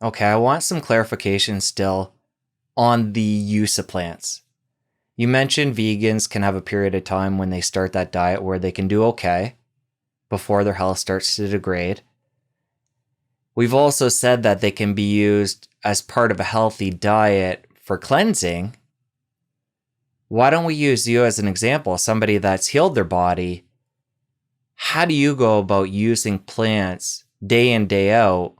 Okay, I want some clarification still on the use of plants. You mentioned vegans can have a period of time when they start that diet where they can do okay before their health starts to degrade. We've also said that they can be used as part of a healthy diet for cleansing. Why don't we use you as an example, somebody that's healed their body? How do you go about using plants day in, day out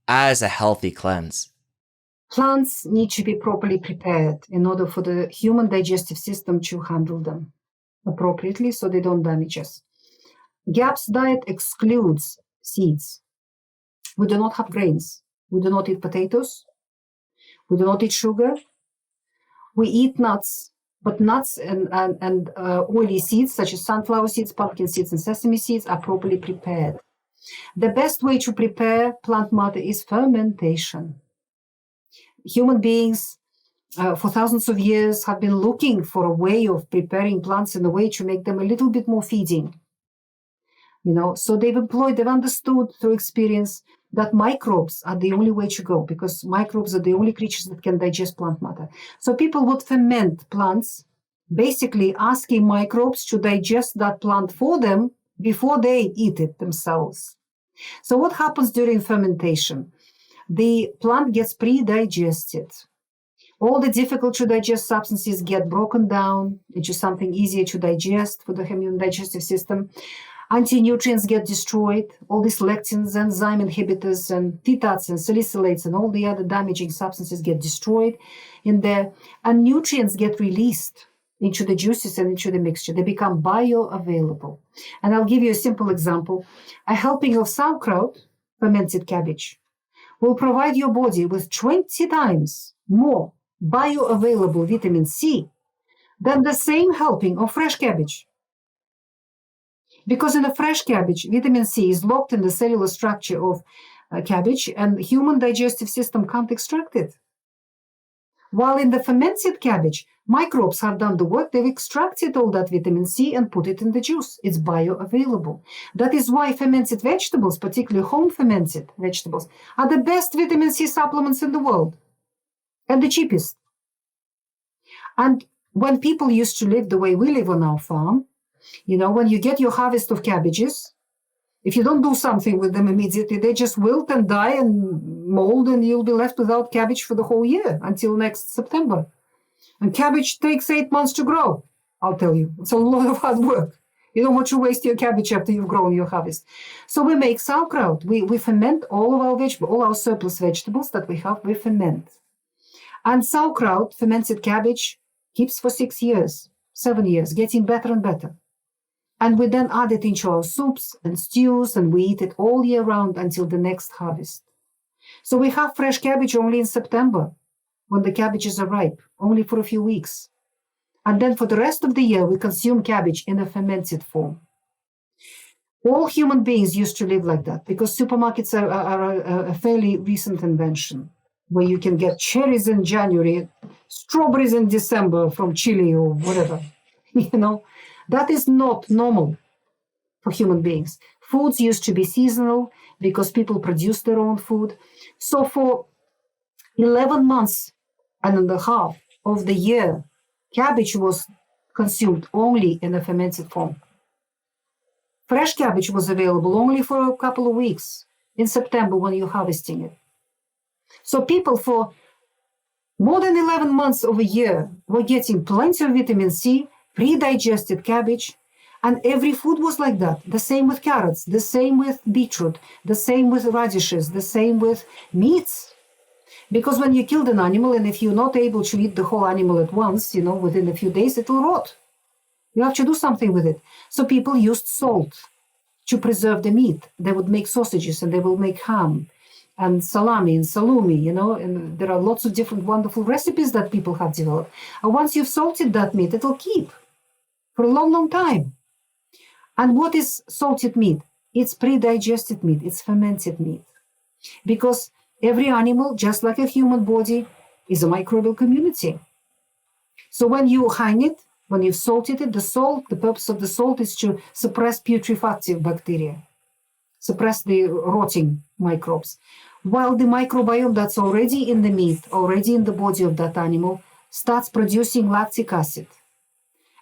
as a healthy cleanse? Plants need to be properly prepared in order for the human digestive system to handle them appropriately so they don't damage us. GAPS diet excludes seeds. We do not have grains. We do not eat potatoes. We do not eat sugar. We eat nuts, but nuts and oily seeds such as sunflower seeds, pumpkin seeds, and sesame seeds are properly prepared. The best way to prepare plant matter is fermentation. Human beings for thousands of years have been looking for a way of preparing plants in a way to make them a little bit more feeding. So they've understood through experience that microbes are the only way to go, because microbes are the only creatures that can digest plant matter. So people would ferment plants, basically asking microbes to digest that plant for them before they eat it themselves. So what happens during fermentation? The plant gets pre-digested. All the difficult to digest substances get broken down into something easier to digest for the human digestive system. Anti-nutrients get destroyed. All these lectins, enzyme inhibitors, and TTATs and salicylates and all the other damaging substances get destroyed in there. And nutrients get released into the juices and into the mixture. They become bioavailable. And I'll give you a simple example. A helping of sauerkraut, fermented cabbage, will provide your body with 20 times more bioavailable vitamin C than the same helping of fresh cabbage. Because in a fresh cabbage, vitamin C is locked in the cellular structure of cabbage, and the human digestive system can't extract it. While in the fermented cabbage, microbes have done the work. They've extracted all that vitamin C and put it in the juice. It's bioavailable. That is why fermented vegetables, particularly home fermented vegetables, are the best vitamin C supplements in the world and the cheapest. And when people used to live the way we live on our farm, when you get your harvest of cabbages, if you don't do something with them immediately, they just wilt and die and mold, and you'll be left without cabbage for the whole year until next September. And cabbage takes 8 months to grow, I'll tell you. It's a lot of hard work. You don't want to waste your cabbage after you've grown your harvest. So we make sauerkraut. We ferment all of our vegetables, all our surplus vegetables that we have, we ferment. And sauerkraut, fermented cabbage, keeps for 6 years, 7 years, getting better and better. And we then add it into our soups and stews, and we eat it all year round until the next harvest. So we have fresh cabbage only in September, when the cabbages are ripe, only for a few weeks. And then for the rest of the year, we consume cabbage in a fermented form. All human beings used to live like that, because supermarkets are a fairly recent invention, where you can get cherries in January, strawberries in December from Chile or whatever, That is not normal for human beings. Foods used to be seasonal because people produced their own food. So for 11 months and a half of the year, cabbage was consumed only in a fermented form. Fresh cabbage was available only for a couple of weeks in September when you're harvesting it. So people for more than 11 months of a year were getting plenty of vitamin C, pre-digested cabbage, and every food was like that. The same with carrots, the same with beetroot, the same with radishes, the same with meats. Because when you killed an animal, and if you're not able to eat the whole animal at once, within a few days, it will rot. You have to do something with it. So people used salt to preserve the meat. They would make sausages, and they will make ham and salami and salumi, and there are lots of different wonderful recipes that people have developed. And once you've salted that meat, it'll keep for a long, long time. And what is salted meat? It's pre-digested meat. It's fermented meat. Because every animal, just like a human body, is a microbial community. So when you hang it, when you've salted it, the purpose of the salt is to suppress putrefactive bacteria, suppress the rotting microbes. while the microbiome that's already in the meat, already in the body of that animal, starts producing lactic acid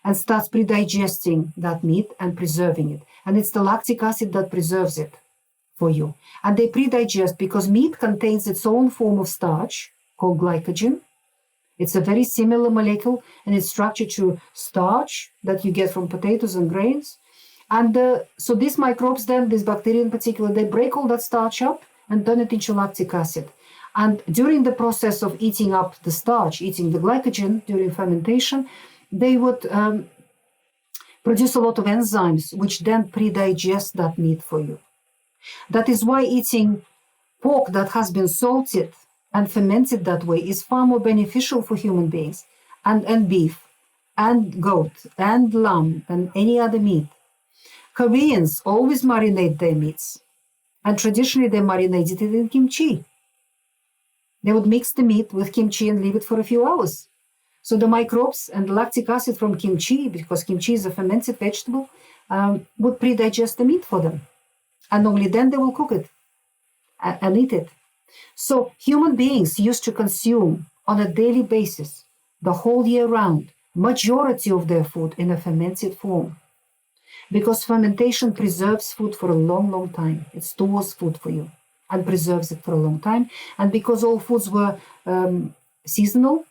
and starts pre-digesting that meat and preserving it. And it's the lactic acid that preserves it for you. And they pre-digest because meat contains its own form of starch called glycogen. It's a very similar molecule and it's structured to starch that you get from potatoes and grains. And so these microbes then, these bacteria in particular, they break all that starch up and turn it into lactic acid. And during the process of eating up the starch, eating the glycogen during fermentation, they would produce a lot of enzymes which then pre-digest that meat for you. That is why eating pork that has been salted and fermented that way is far more beneficial for human beings, and beef, and goat, and lamb, and any other meat. Koreans always marinate their meats, and traditionally they marinated it in kimchi. They would mix the meat with kimchi and leave it for a few hours. So the microbes and the lactic acid from kimchi, because kimchi is a fermented vegetable, would pre-digest the meat for them. And only then they will cook it and eat it. So human beings used to consume on a daily basis, the whole year round, majority of their food in a fermented form. Because fermentation preserves food for a long, long time. It stores food for you and preserves it for a long time. And because all foods were seasonal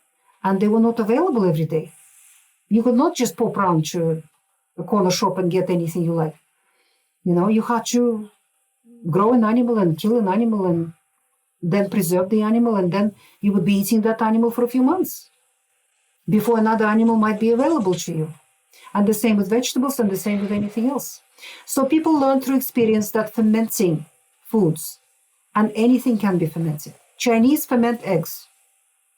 and they were not available every day, you could not just pop around to a corner shop and get anything you like. You know, you had to grow an animal and kill an animal and then preserve the animal, and then you would be eating that animal for a few months before another animal might be available to you. And the same with vegetables and the same with anything else. So people learn through experience that fermenting foods, and anything can be fermented. Chinese ferment eggs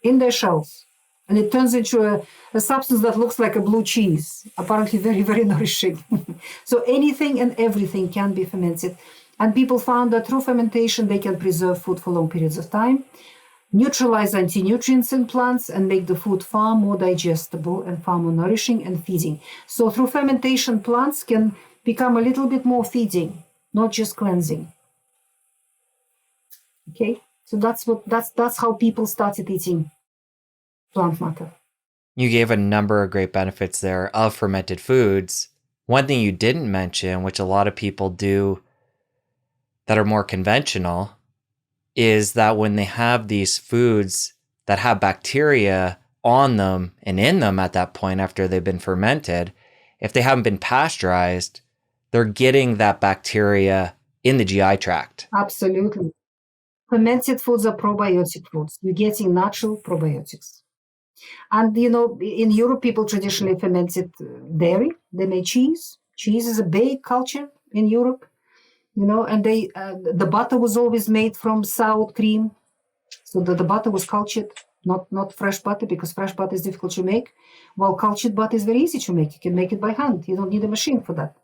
in their shells, and it turns into a substance that looks like a blue cheese, apparently very, very nourishing. So anything and everything can be fermented. And people found that through fermentation, they can preserve food for long periods of time, neutralize anti-nutrients in plants, and make the food far more digestible and far more nourishing and feeding. So through fermentation, plants can become a little bit more feeding, not just cleansing. Okay, so that's how people started eating plant matter. You gave a number of great benefits there of fermented foods. One thing you didn't mention, which a lot of people do that are more conventional, is that when they have these foods that have bacteria on them and in them at that point after they've been fermented, if they haven't been pasteurized, they're getting that bacteria in the GI tract. Absolutely. Fermented foods are probiotic foods. You're getting natural probiotics. And, you know, in Europe, people traditionally fermented dairy. They made cheese. Cheese is a big culture in Europe. You know, and they the butter was always made from soured cream, so that the butter was cultured, not fresh butter, because fresh butter is difficult to make, while cultured butter is very easy to make. You can make it by hand. You don't need a machine for that.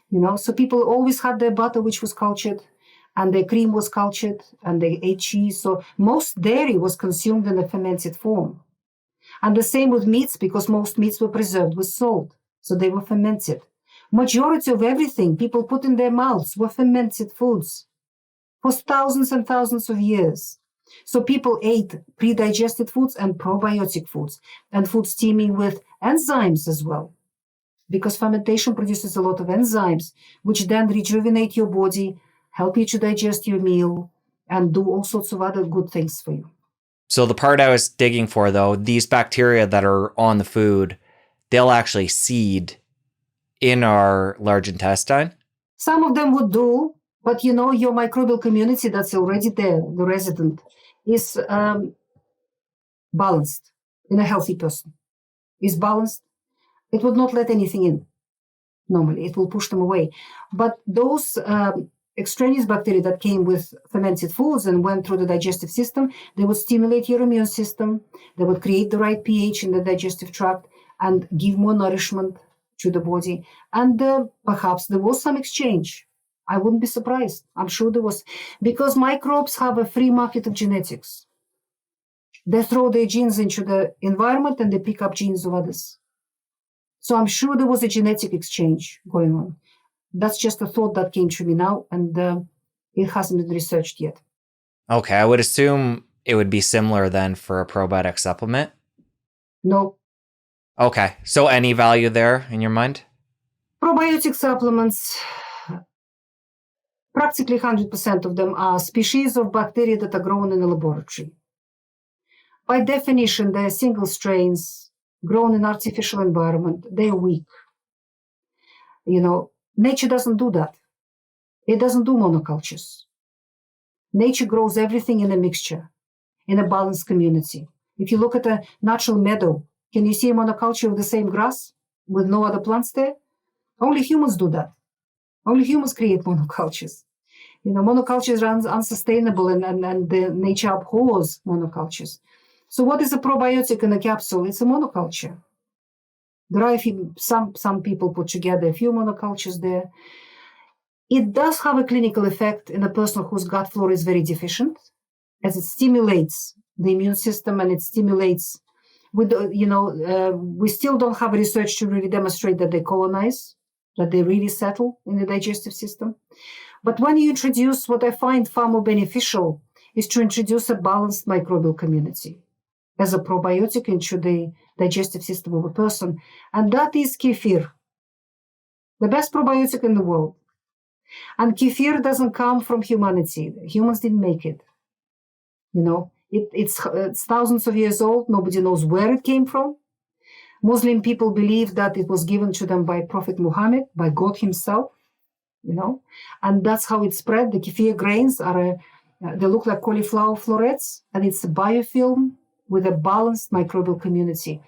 You know, so people always had their butter, which was cultured, and their cream was cultured, and they ate cheese. So most dairy was consumed in a fermented form. And the same with meats, because most meats were preserved with salt, so they were fermented. Majority of everything people put in their mouths were fermented foods for thousands and thousands of years. So people ate pre-digested foods and probiotic foods, and foods teeming with enzymes as well, because fermentation produces a lot of enzymes, which then rejuvenate your body, help you to digest your meal, and do all sorts of other good things for you. So the part I was digging for, though, these bacteria that are on the food, they'll actually seed in our large intestine? Some of them would do, but you know, your microbial community that's already there, the resident, is balanced in a healthy person. Is balanced. It would not let anything in. Normally, it will push them away. But those extraneous bacteria that came with fermented foods and went through the digestive system, they would stimulate your immune system. They would create the right pH in the digestive tract and give more nourishment to the body. And perhaps there was some exchange. I wouldn't be surprised. I'm sure there was. Because microbes have a free market of genetics. They throw their genes into the environment and they pick up genes of others. So I'm sure there was a genetic exchange going on. That's just a thought that came to me now, and it hasn't been researched yet. Okay, I would assume it would be similar then for a probiotic supplement. No. Okay, so any value there in your mind? Probiotic supplements, practically 100% of them are species of bacteria that are grown in a laboratory. By definition, they are single strains grown in artificial environment. They are weak. Nature doesn't do that. It doesn't do monocultures. Nature grows everything in a mixture, in a balanced community. If you look at a natural meadow, can you see a monoculture of the same grass with no other plants there? Only humans do that. Only humans create monocultures. Monocultures are unsustainable and the nature abhors monocultures. So what is a probiotic in a capsule? It's a monoculture. There are some people put together a few monocultures there. It does have a clinical effect in a person whose gut flora is very deficient, as it stimulates the immune system and it stimulates. We still don't have research to really demonstrate that they colonize, that they really settle in the digestive system. But when you introduce, what I find far more beneficial is to introduce a balanced microbial community as a probiotic into the digestive system of a person. And that is kefir, the best probiotic in the world. And kefir doesn't come from humanity. Humans didn't make it. It's thousands of years old. Nobody knows where it came from. Muslim people believe that it was given to them by Prophet Muhammad, by God himself, and that's how it spread. The kefir grains they look like cauliflower florets, and it's a biofilm with a balanced microbial community.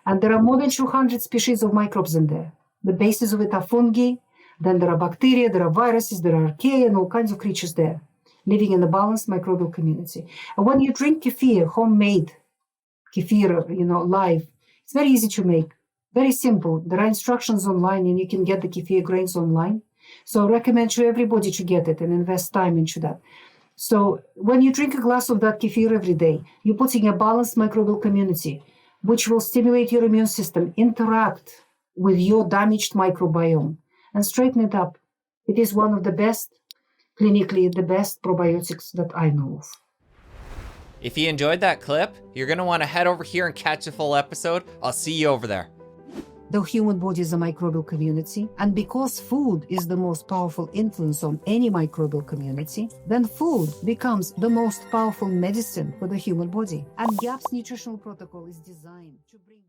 And there are more than 200 species of microbes in there. The basis of it are fungi, then there are bacteria, there are viruses, there are archaea, and all kinds of creatures there, living in a balanced microbial community. And when you drink kefir, homemade kefir, live, it's very easy to make, very simple. There are instructions online, and you can get the kefir grains online. So I recommend to everybody to get it and invest time into that. So when you drink a glass of that kefir every day, you're putting a balanced microbial community, which will stimulate your immune system, interact with your damaged microbiome, and straighten it up. It is one of the best, clinically, the best probiotics that I know of. If you enjoyed that clip, you're going to want to head over here and catch a full episode. I'll see you over there. The human body is a microbial community, and because food is the most powerful influence on any microbial community, then food becomes the most powerful medicine for the human body. And GAP's nutritional protocol is designed to bring